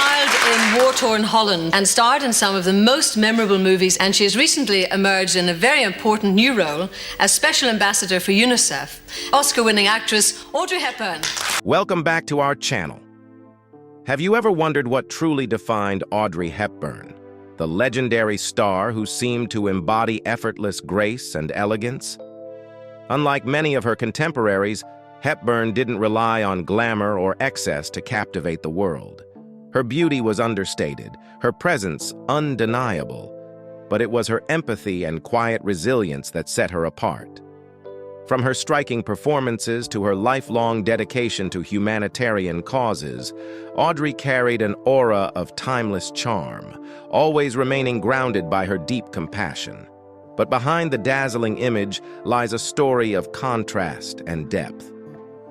child in war-torn Holland and starred in some of the most memorable movies, and she has recently emerged in a very important new role as Special Ambassador for UNICEF. Oscar-winning actress Audrey Hepburn. Welcome back to our channel. Have you ever wondered what truly defined Audrey Hepburn, the legendary star who seemed to embody effortless grace and elegance? Unlike many of her contemporaries, Hepburn didn't rely on glamour or excess to captivate the world. Her beauty was understated, her presence undeniable, but it was her empathy and quiet resilience that set her apart. From her striking performances to her lifelong dedication to humanitarian causes, Audrey carried an aura of timeless charm, always remaining grounded by her deep compassion. But behind the dazzling image lies a story of contrast and depth.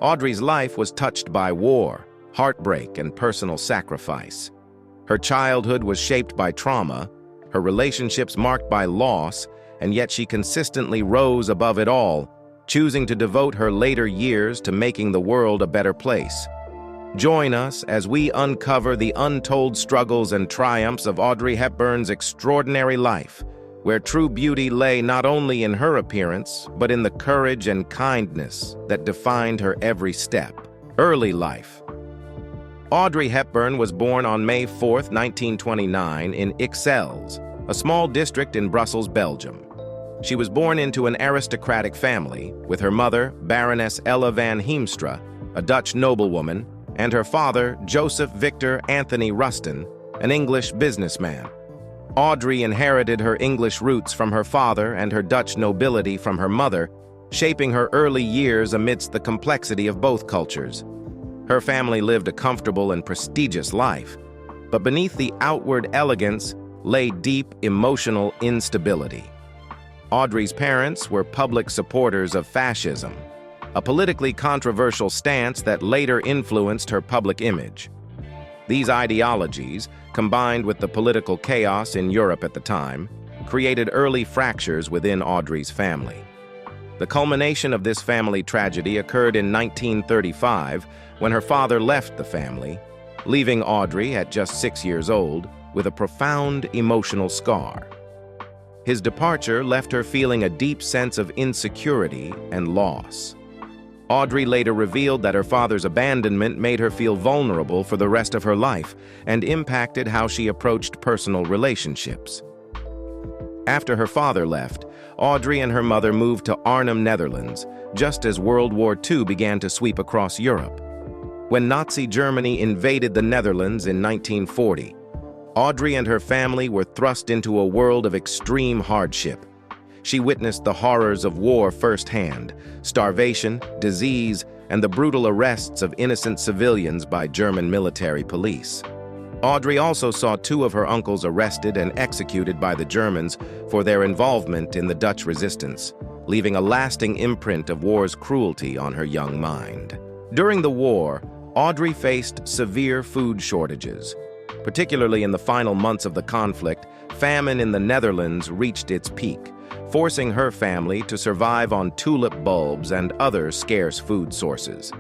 Audrey's life was touched by war, heartbreak, and personal sacrifice. Her childhood was shaped by trauma, her relationships marked by loss, and yet she consistently rose above it all, choosing to devote her later years to making the world a better place. Join us as we uncover the untold struggles and triumphs of Audrey Hepburn's extraordinary life, where true beauty lay not only in her appearance, but in the courage and kindness that defined her every step. Early life. Audrey Hepburn was born on May 4, 1929, in Ixelles, a small district in Brussels, Belgium. She was born into an aristocratic family, with her mother, Baroness Ella van Heemstra, a Dutch noblewoman, and her father, Joseph Victor Anthony Ruston, an English businessman. Audrey inherited her English roots from her father and her Dutch nobility from her mother, shaping her early years amidst the complexity of both cultures. Her family lived a comfortable and prestigious life, but beneath the outward elegance lay deep emotional instability. Audrey's parents were public supporters of fascism, a politically controversial stance that later influenced her public image. These ideologies, combined with the political chaos in Europe at the time, created early fractures within Audrey's family. The culmination of this family tragedy occurred in 1935, when her father left the family, leaving Audrey, at just 6 years old, with a profound emotional scar. His departure left her feeling a deep sense of insecurity and loss. Audrey later revealed that her father's abandonment made her feel vulnerable for the rest of her life and impacted how she approached personal relationships. After her father left, Audrey and her mother moved to Arnhem, Netherlands, just as World War II began to sweep across Europe. When Nazi Germany invaded the Netherlands in 1940, Audrey and her family were thrust into a world of extreme hardship. She witnessed the horrors of war firsthand: starvation, disease, and the brutal arrests of innocent civilians by German military police. Audrey also saw 2 of her uncles arrested and executed by the Germans for their involvement in the Dutch resistance, leaving a lasting imprint of war's cruelty on her young mind. During the war, Audrey faced severe food shortages. Particularly in the final months of the conflict, famine in the Netherlands reached its peak, forcing her family to survive on tulip bulbs and other scarce food sources.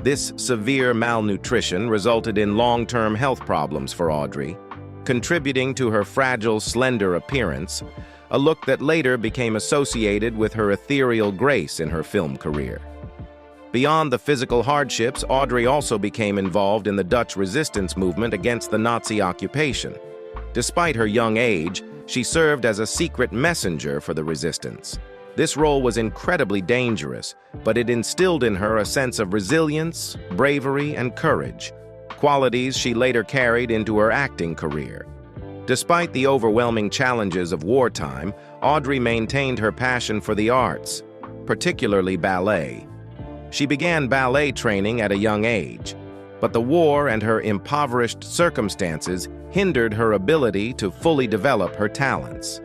This severe malnutrition resulted in long-term health problems for Audrey, contributing to her fragile, slender appearance, a look that later became associated with her ethereal grace in her film career. Beyond the physical hardships, Audrey also became involved in the Dutch resistance movement against the Nazi occupation. Despite her young age, she served as a secret messenger for the resistance. This role was incredibly dangerous, but it instilled in her a sense of resilience, bravery, and courage, qualities she later carried into her acting career. Despite the overwhelming challenges of wartime, Audrey maintained her passion for the arts, particularly ballet. She began ballet training at a young age, but the war and her impoverished circumstances hindered her ability to fully develop her talents.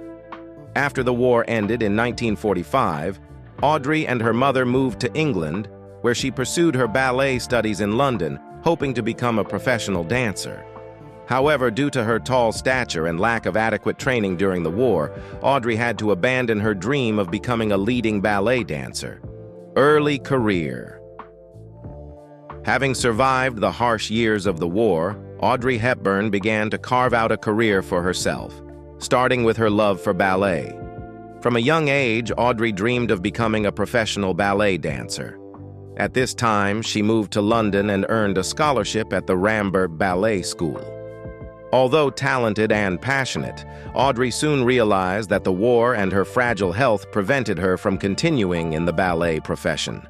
After the war ended in 1945, Audrey and her mother moved to England, where she pursued her ballet studies in London, hoping to become a professional dancer. However, due to her tall stature and lack of adequate training during the war, Audrey had to abandon her dream of becoming a leading ballet dancer. Early career. Having survived the harsh years of the war, Audrey Hepburn began to carve out a career for herself, starting with her love for ballet. From a young age, Audrey dreamed of becoming a professional ballet dancer. At this time, she moved to London and earned a scholarship at the Rambert Ballet School. Although talented and passionate, Audrey soon realized that the war and her fragile health prevented her from continuing in the ballet profession.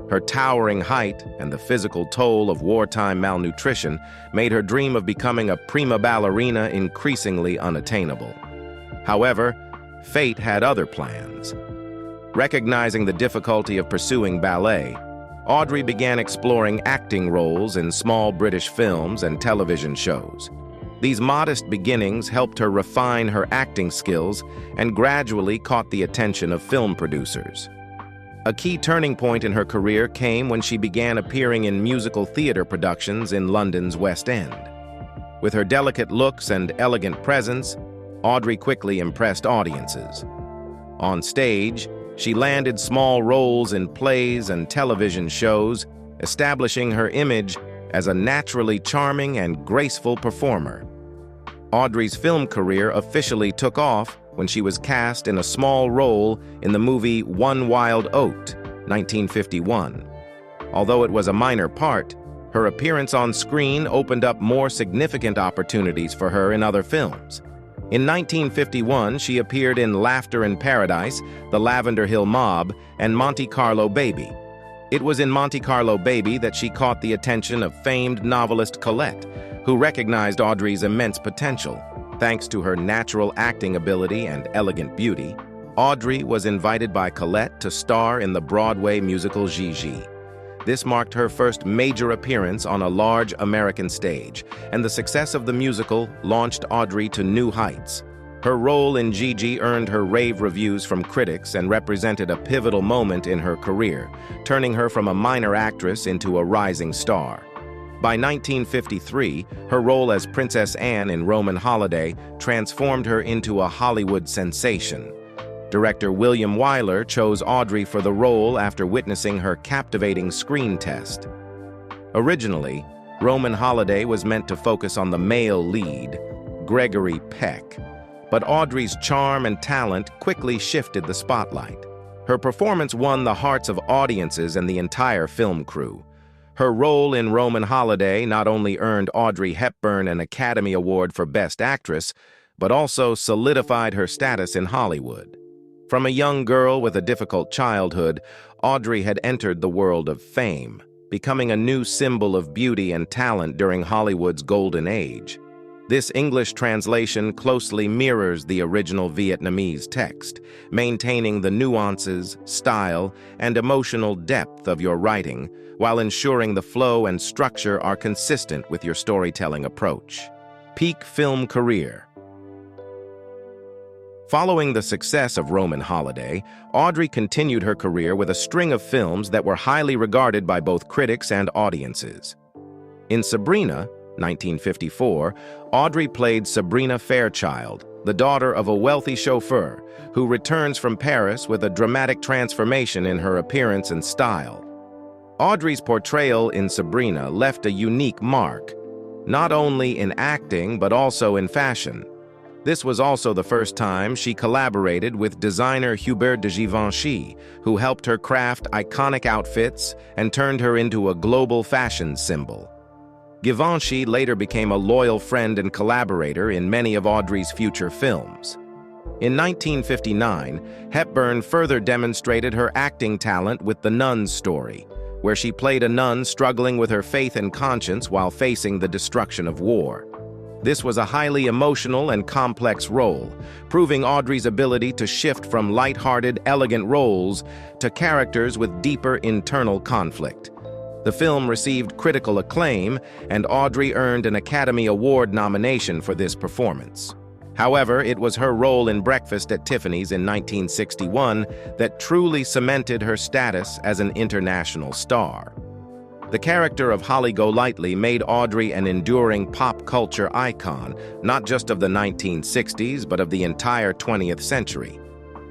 Her towering height and the physical toll of wartime malnutrition made her dream of becoming a prima ballerina increasingly unattainable. However, fate had other plans. Recognizing the difficulty of pursuing ballet, Audrey began exploring acting roles in small British films and television shows. These modest beginnings helped her refine her acting skills and gradually caught the attention of film producers. A key turning point in her career came when she began appearing in musical theater productions in London's West End. With her delicate looks and elegant presence, Audrey quickly impressed audiences. On stage, she landed small roles in plays and television shows, establishing her image as a naturally charming and graceful performer. Audrey's film career officially took off when she was cast in a small role in the movie Wild Oat, 1951. Although it was a minor part, her appearance on screen opened up more significant opportunities for her in other films. In 1951, she appeared in Laughter in Paradise, The Lavender Hill Mob, and Monte Carlo Baby. It was in Monte Carlo Baby that she caught the attention of famed novelist Colette, who recognized Audrey's immense potential. Thanks to her natural acting ability and elegant beauty, Audrey was invited by Colette to star in the Broadway musical Gigi. This marked her first major appearance on a large American stage, and the success of the musical launched Audrey to new heights. Her role in Gigi earned her rave reviews from critics and represented a pivotal moment in her career, turning her from a minor actress into a rising star. By 1953, her role as Princess Anne in Roman Holiday transformed her into a Hollywood sensation. Director William Wyler chose Audrey for the role after witnessing her captivating screen test. Originally, Roman Holiday was meant to focus on the male lead, Gregory Peck, but Audrey's charm and talent quickly shifted the spotlight. Her performance won the hearts of audiences and the entire film crew. Her role in Roman Holiday not only earned Audrey Hepburn an Academy Award for Best Actress, but also solidified her status in Hollywood. From a young girl with a difficult childhood, Audrey had entered the world of fame, becoming a new symbol of beauty and talent during Hollywood's golden age. This English translation closely mirrors the original Vietnamese text, maintaining the nuances, style, and emotional depth of your writing, while ensuring the flow and structure are consistent with your storytelling approach. Peak film career. Following the success of Roman Holiday, Audrey continued her career with a string of films that were highly regarded by both critics and audiences. In Sabrina, 1954, Audrey played Sabrina Fairchild, the daughter of a wealthy chauffeur, who returns from Paris with a dramatic transformation in her appearance and style. Audrey's portrayal in Sabrina left a unique mark, not only in acting but also in fashion. This was also the first time she collaborated with designer Hubert de Givenchy, who helped her craft iconic outfits and turned her into a global fashion symbol. Givenchy later became a loyal friend and collaborator in many of Audrey's future films. In 1959, Hepburn further demonstrated her acting talent with The Nun's Story, where she played a nun struggling with her faith and conscience while facing the destruction of war. This was a highly emotional and complex role, proving Audrey's ability to shift from light-hearted, elegant roles to characters with deeper internal conflict. The film received critical acclaim, and Audrey earned an Academy Award nomination for this performance. However, it was her role in Breakfast at Tiffany's in 1961 that truly cemented her status as an international star. The character of Holly Golightly made Audrey an enduring pop culture icon, not just of the 1960s, but of the entire 20th century.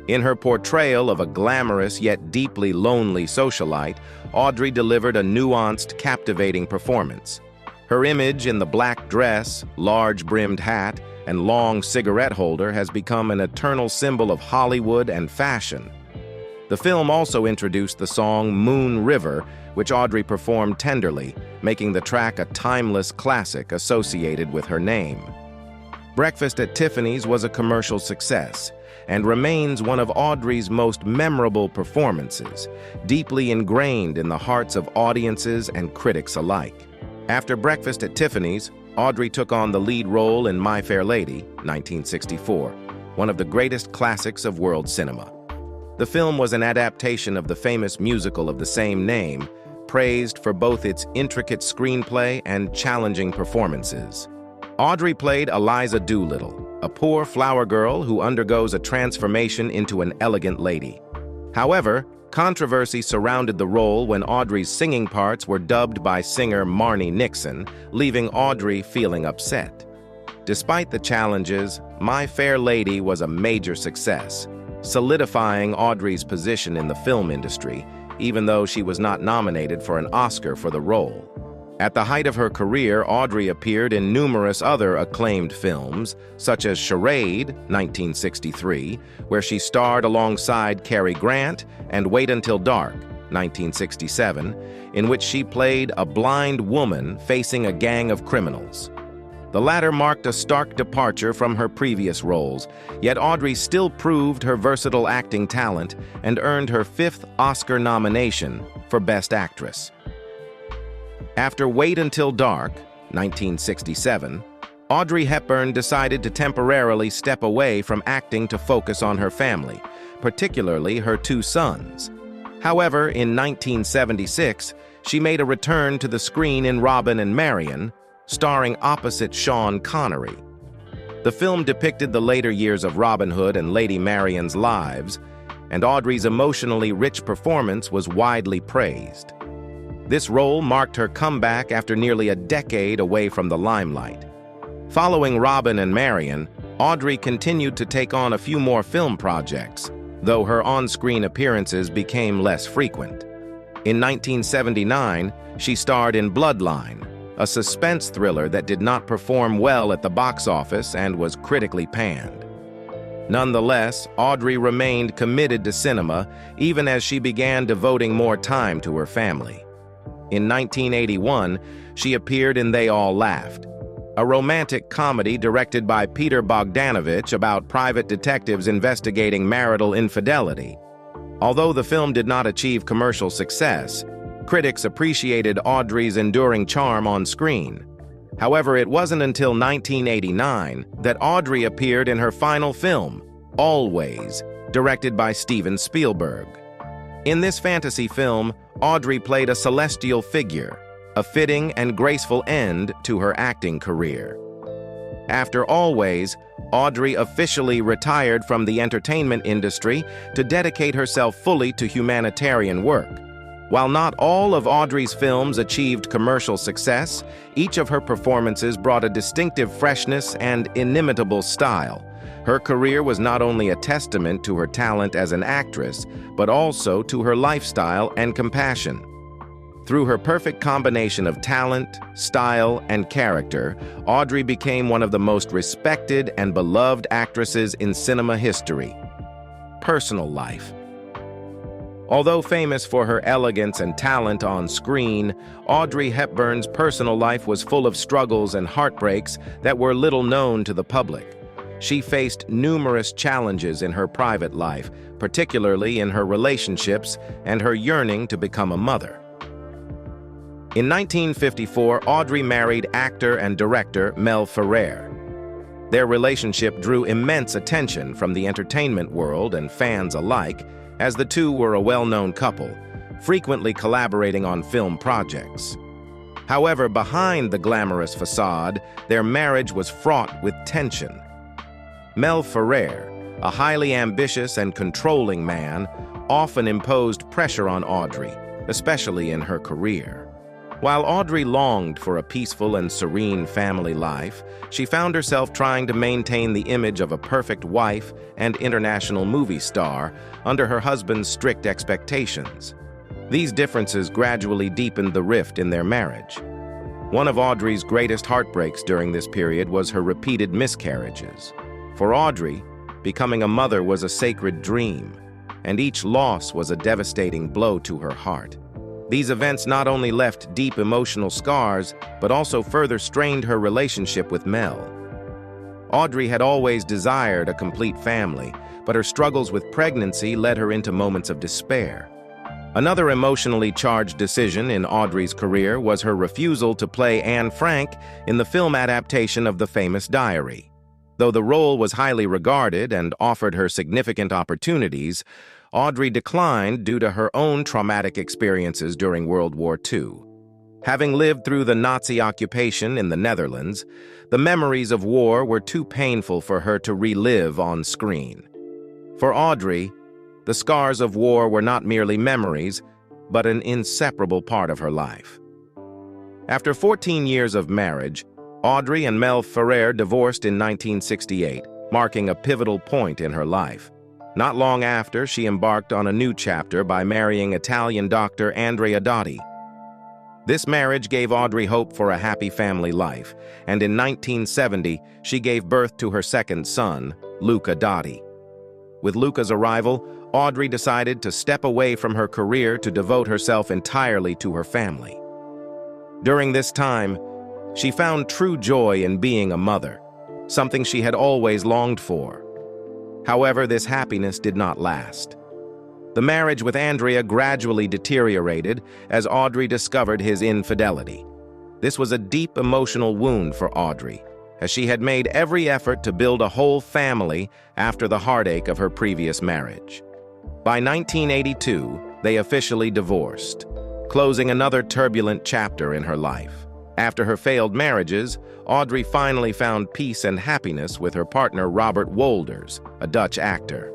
In her portrayal of a glamorous yet deeply lonely socialite, Audrey delivered a nuanced, captivating performance. Her image in the black dress, large-brimmed hat, and long cigarette holder has become an eternal symbol of Hollywood and fashion. The film also introduced the song Moon River, which Audrey performed tenderly, making the track a timeless classic associated with her name. Breakfast at Tiffany's was a commercial success and remains one of Audrey's most memorable performances, deeply ingrained in the hearts of audiences and critics alike. After Breakfast at Tiffany's, Audrey took on the lead role in My Fair Lady, 1964, one of the greatest classics of world cinema. The film was an adaptation of the famous musical of the same name, praised for both its intricate screenplay and challenging performances. Audrey played Eliza Doolittle, a poor flower girl who undergoes a transformation into an elegant lady. However, controversy surrounded the role when Audrey's singing parts were dubbed by singer Marni Nixon, leaving Audrey feeling upset. Despite the challenges, My Fair Lady was a major success, solidifying Audrey's position in the film industry, even though she was not nominated for an Oscar for the role. At the height of her career, Audrey appeared in numerous other acclaimed films, such as Charade, 1963, where she starred alongside Cary Grant, and Wait Until Dark, 1967, in which she played a blind woman facing a gang of criminals. The latter marked a stark departure from her previous roles, yet Audrey still proved her versatile acting talent and earned her 5th Oscar nomination for Best Actress. After Wait Until Dark, 1967, Audrey Hepburn decided to temporarily step away from acting to focus on her family, particularly her 2 sons. However, in 1976, she made a return to the screen in Robin and Marian, starring opposite Sean Connery. The film depicted the later years of Robin Hood and Lady Marian's lives, and Audrey's emotionally rich performance was widely praised. This role marked her comeback after nearly a decade away from the limelight. Following Robin and Marian, Audrey continued to take on a few more film projects, though her on-screen appearances became less frequent. In 1979, she starred in Bloodline, a suspense thriller that did not perform well at the box office and was critically panned. Nonetheless, Audrey remained committed to cinema even as she began devoting more time to her family. In 1981, she appeared in They All Laughed, a romantic comedy directed by Peter Bogdanovich about private detectives investigating marital infidelity. Although the film did not achieve commercial success, critics appreciated Audrey's enduring charm on screen. However, it wasn't until 1989 that Audrey appeared in her final film, Always, directed by Steven Spielberg. In this fantasy film, Audrey played a celestial figure, a fitting and graceful end to her acting career. After Always, Audrey officially retired from the entertainment industry to dedicate herself fully to humanitarian work. While not all of Audrey's films achieved commercial success, each of her performances brought a distinctive freshness and inimitable style. Her career was not only a testament to her talent as an actress, but also to her lifestyle and compassion. Through her perfect combination of talent, style, and character, Audrey became one of the most respected and beloved actresses in cinema history. Personal life. Although famous for her elegance and talent on screen, Audrey Hepburn's personal life was full of struggles and heartbreaks that were little known to the public. She faced numerous challenges in her private life, particularly in her relationships and her yearning to become a mother. In 1954, Audrey married actor and director Mel Ferrer. Their relationship drew immense attention from the entertainment world and fans alike, as the two were a well-known couple, frequently collaborating on film projects. However, behind the glamorous facade, their marriage was fraught with tension. Mel Ferrer, a highly ambitious and controlling man, often imposed pressure on Audrey, especially in her career. While Audrey longed for a peaceful and serene family life, she found herself trying to maintain the image of a perfect wife and international movie star under her husband's strict expectations. These differences gradually deepened the rift in their marriage. One of Audrey's greatest heartbreaks during this period was her repeated miscarriages. For Audrey, becoming a mother was a sacred dream, and each loss was a devastating blow to her heart. These events not only left deep emotional scars, but also further strained her relationship with Mel. Audrey had always desired a complete family, but her struggles with pregnancy led her into moments of despair. Another emotionally charged decision in Audrey's career was her refusal to play Anne Frank in the film adaptation of The Famous Diary. Though the role was highly regarded and offered her significant opportunities, Audrey declined due to her own traumatic experiences during World War II. Having lived through the Nazi occupation in the Netherlands, the memories of war were too painful for her to relive on screen. For Audrey, the scars of war were not merely memories, but an inseparable part of her life. After 14 years of marriage, Audrey and Mel Ferrer divorced in 1968, marking a pivotal point in her life. Not long after, she embarked on a new chapter by marrying Italian doctor Andrea Dotti. This marriage gave Audrey hope for a happy family life, and in 1970, she gave birth to her second son, Luca Dotti. With Luca's arrival, Audrey decided to step away from her career to devote herself entirely to her family. During this time, she found true joy in being a mother, something she had always longed for. However, this happiness did not last. The marriage with Andrea gradually deteriorated as Audrey discovered his infidelity. This was a deep emotional wound for Audrey, as she had made every effort to build a whole family after the heartache of her previous marriage. By 1982, they officially divorced, closing another turbulent chapter in her life. After her failed marriages, Audrey finally found peace and happiness with her partner Robert Wolders, a Dutch actor.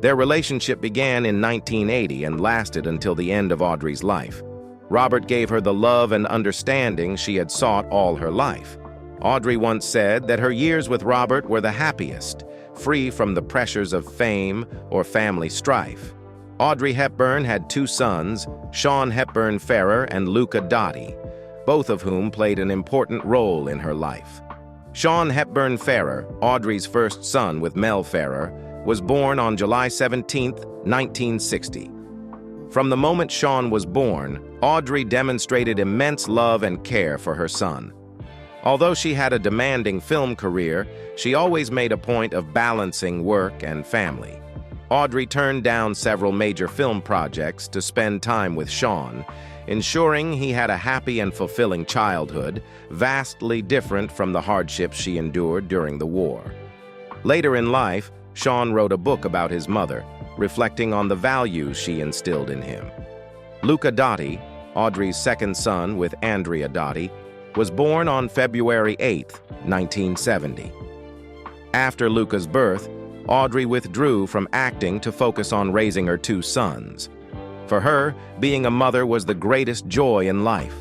Their relationship began in 1980 and lasted until the end of Audrey's life. Robert gave her the love and understanding she had sought all her life. Audrey once said that her years with Robert were the happiest, free from the pressures of fame or family strife. Audrey Hepburn had two sons, Sean Hepburn Ferrer and Luca Dotti, both of whom played an important role in her life. Sean Hepburn Ferrer, Audrey's first son with Mel Ferrer, was born on July 17, 1960. From the moment Sean was born, Audrey demonstrated immense love and care for her son. Although she had a demanding film career, she always made a point of balancing work and family. Audrey turned down several major film projects to spend time with Sean, ensuring he had a happy and fulfilling childhood, vastly different from the hardships she endured during the war. Later in life, Sean wrote a book about his mother, reflecting on the values she instilled in him. Luca Dotti, Audrey's second son with Andrea Dotti, was born on February 8, 1970. After Luca's birth, Audrey withdrew from acting to focus on raising her two sons. For her, being a mother was the greatest joy in life.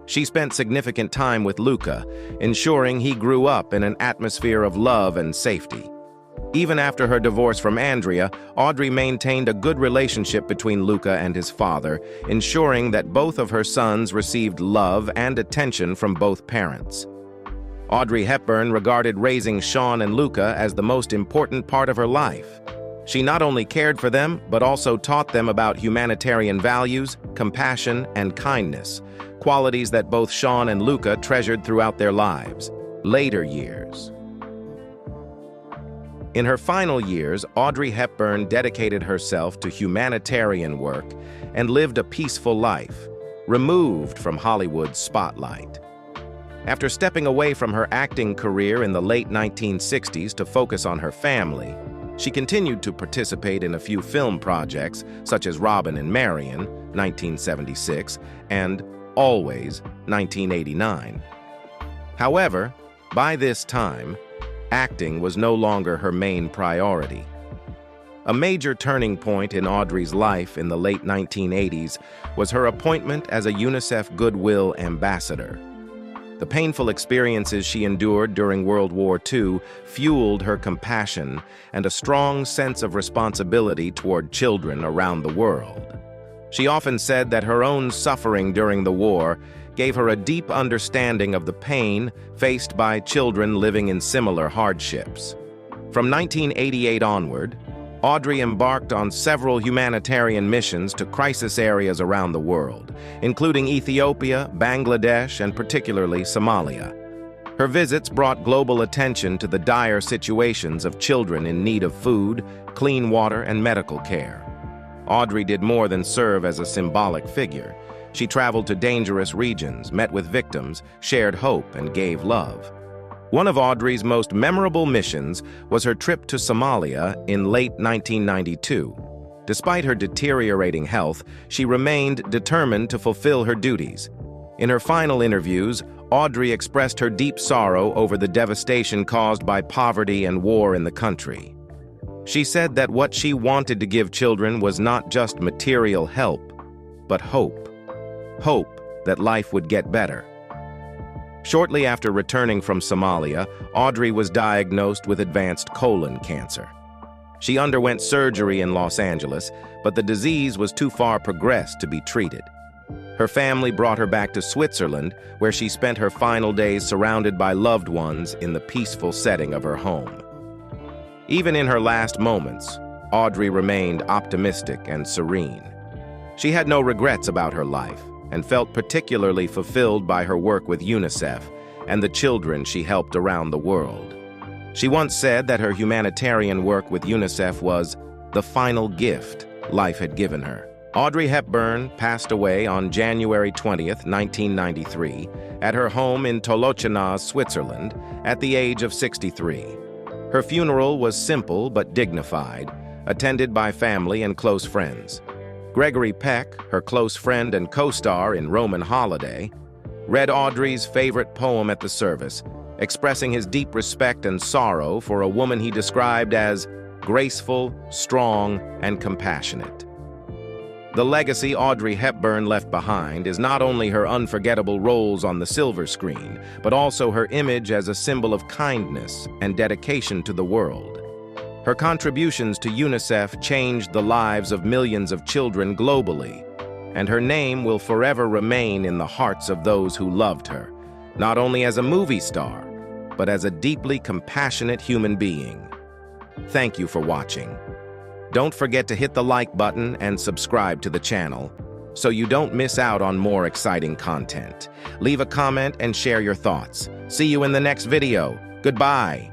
She spent significant time with Luca, ensuring he grew up in an atmosphere of love and safety. Even after her divorce from Andrea, Audrey maintained a good relationship between Luca and his father, ensuring that both of her sons received love and attention from both parents. Audrey Hepburn regarded raising Sean and Luca as the most important part of her life. She not only cared for them, but also taught them about humanitarian values, compassion, and kindness, qualities that both Sean and Luca treasured throughout their lives. Later years. In her final years, Audrey Hepburn dedicated herself to humanitarian work and lived a peaceful life, removed from Hollywood's spotlight. After stepping away from her acting career in the late 1960s to focus on her family, she continued to participate in a few film projects such as Robin and Marian, 1976, and Always, 1989. However, by this time, acting was no longer her main priority. A major turning point in Audrey's life in the late 1980s was her appointment as a UNICEF Goodwill Ambassador. The painful experiences she endured during World War II fueled her compassion and a strong sense of responsibility toward children around the world. She often said that her own suffering during the war gave her a deep understanding of the pain faced by children living in similar hardships. From 1988 onward, Audrey embarked on several humanitarian missions to crisis areas around the world, including Ethiopia, Bangladesh, and particularly Somalia. Her visits brought global attention to the dire situations of children in need of food, clean water, and medical care. Audrey did more than serve as a symbolic figure. She traveled to dangerous regions, met with victims, shared hope, and gave love. One of Audrey's most memorable missions was her trip to Somalia in late 1992. Despite her deteriorating health, she remained determined to fulfill her duties. In her final interviews, Audrey expressed her deep sorrow over the devastation caused by poverty and war in the country. She said that what she wanted to give children was not just material help, but hope. Hope that life would get better. Shortly after returning from Somalia, Audrey was diagnosed with advanced colon cancer. She underwent surgery in Los Angeles, but the disease was too far progressed to be treated. Her family brought her back to Switzerland, where she spent her final days surrounded by loved ones in the peaceful setting of her home. Even in her last moments, Audrey remained optimistic and serene. She had no regrets about her life, and felt particularly fulfilled by her work with UNICEF and the children she helped around the world. She once said that her humanitarian work with UNICEF was the final gift life had given her. Audrey Hepburn passed away on January 20th, 1993, at her home in Tolochenaz, Switzerland, at the age of 63. Her funeral was simple but dignified, attended by family and close friends. Gregory Peck, her close friend and co-star in Roman Holiday, read Audrey's favorite poem at the service, expressing his deep respect and sorrow for a woman he described as graceful, strong, and compassionate. The legacy Audrey Hepburn left behind is not only her unforgettable roles on the silver screen, but also her image as a symbol of kindness and dedication to the world. Her contributions to UNICEF changed the lives of millions of children globally, and her name will forever remain in the hearts of those who loved her, not only as a movie star, but as a deeply compassionate human being. Thank you for watching. Don't forget to hit the like button and subscribe to the channel so you don't miss out on more exciting content. Leave a comment and share your thoughts. See you in the next video. Goodbye.